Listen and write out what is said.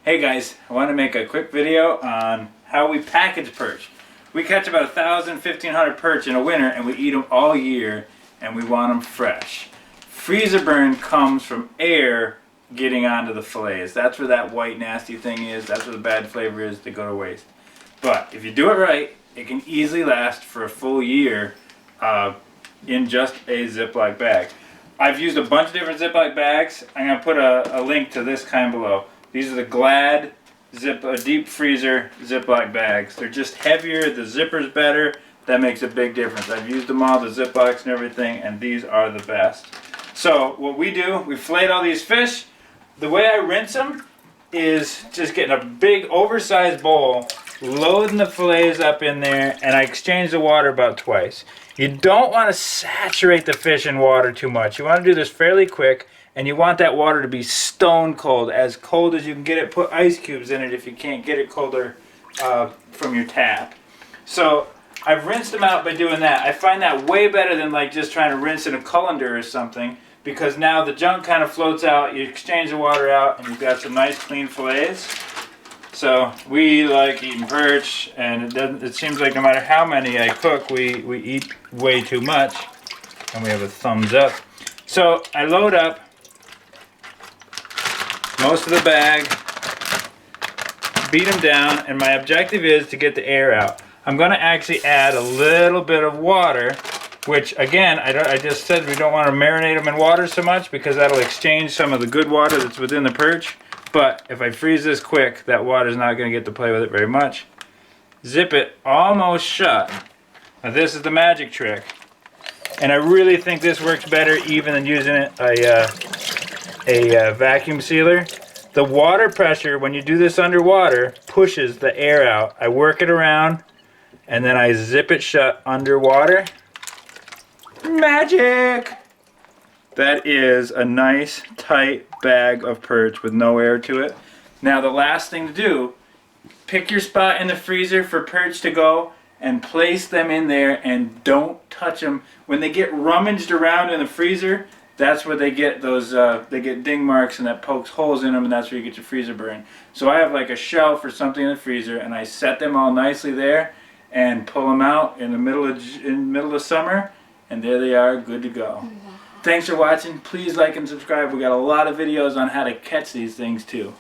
Hey guys, I want to make a quick video on how we package perch. We catch about 1,000, 1,500 perch in a winter and we eat them all year and we want them fresh. Freezer burn comes from air getting onto the fillets. That's where that white nasty thing is. That's where the bad flavor is. They go to waste. But if you do it right, it can easily last for a full year in just a Ziploc bag. I've used a bunch of different Ziploc bags. I'm going to put a link to this kind below. These are the Glad deep freezer Ziploc bags. They're just heavier, the zipper's better. That makes a big difference. I've used them all, the Ziplocs and everything, and these are the best. So what we do, we fillet all these fish. The way I rinse them is just getting a big oversized bowl, loading the fillets up in there, and I exchange the water about twice. You don't want to saturate the fish in water too much. You want to do this fairly quick, and you want that water to be stone cold as you can get it. Put ice cubes in it if you can't get it colder from your tap. So I've rinsed them out by doing that. I find that way better than like just trying to rinse in a colander or something, because now the junk kind of floats out, you exchange the water out, and you've got some nice clean fillets. So we like eating perch, and it seems like no matter how many I cook, we eat way too much, and we have a thumbs up. So I load up most of the bag, beat them down, and my objective is to get the air out. I'm going to actually add a little bit of water, which again, I just said we don't want to marinate them in water so much because that'll exchange some of the good water that's within the perch. But if I freeze this quick, that water's not going to get to play with it very much. Zip it almost shut. Now this is the magic trick. And I really think this works better even than using a vacuum sealer. The water pressure, when you do this underwater, pushes the air out. I work it around, and then I zip it shut underwater. Magic! That is a nice, tight bag of perch with no air to it. Now the last thing to do, pick your spot in the freezer for perch to go and place them in there and don't touch them. When they get rummaged around in the freezer, that's where they get those, they get ding marks and that pokes holes in them, and that's where you get your freezer burn. So I have like a shelf or something in the freezer, and I set them all nicely there and pull them out in the middle of summer, and there they are, good to go. Thanks for watching. Please like and subscribe. We got a lot of videos on how to catch these things too.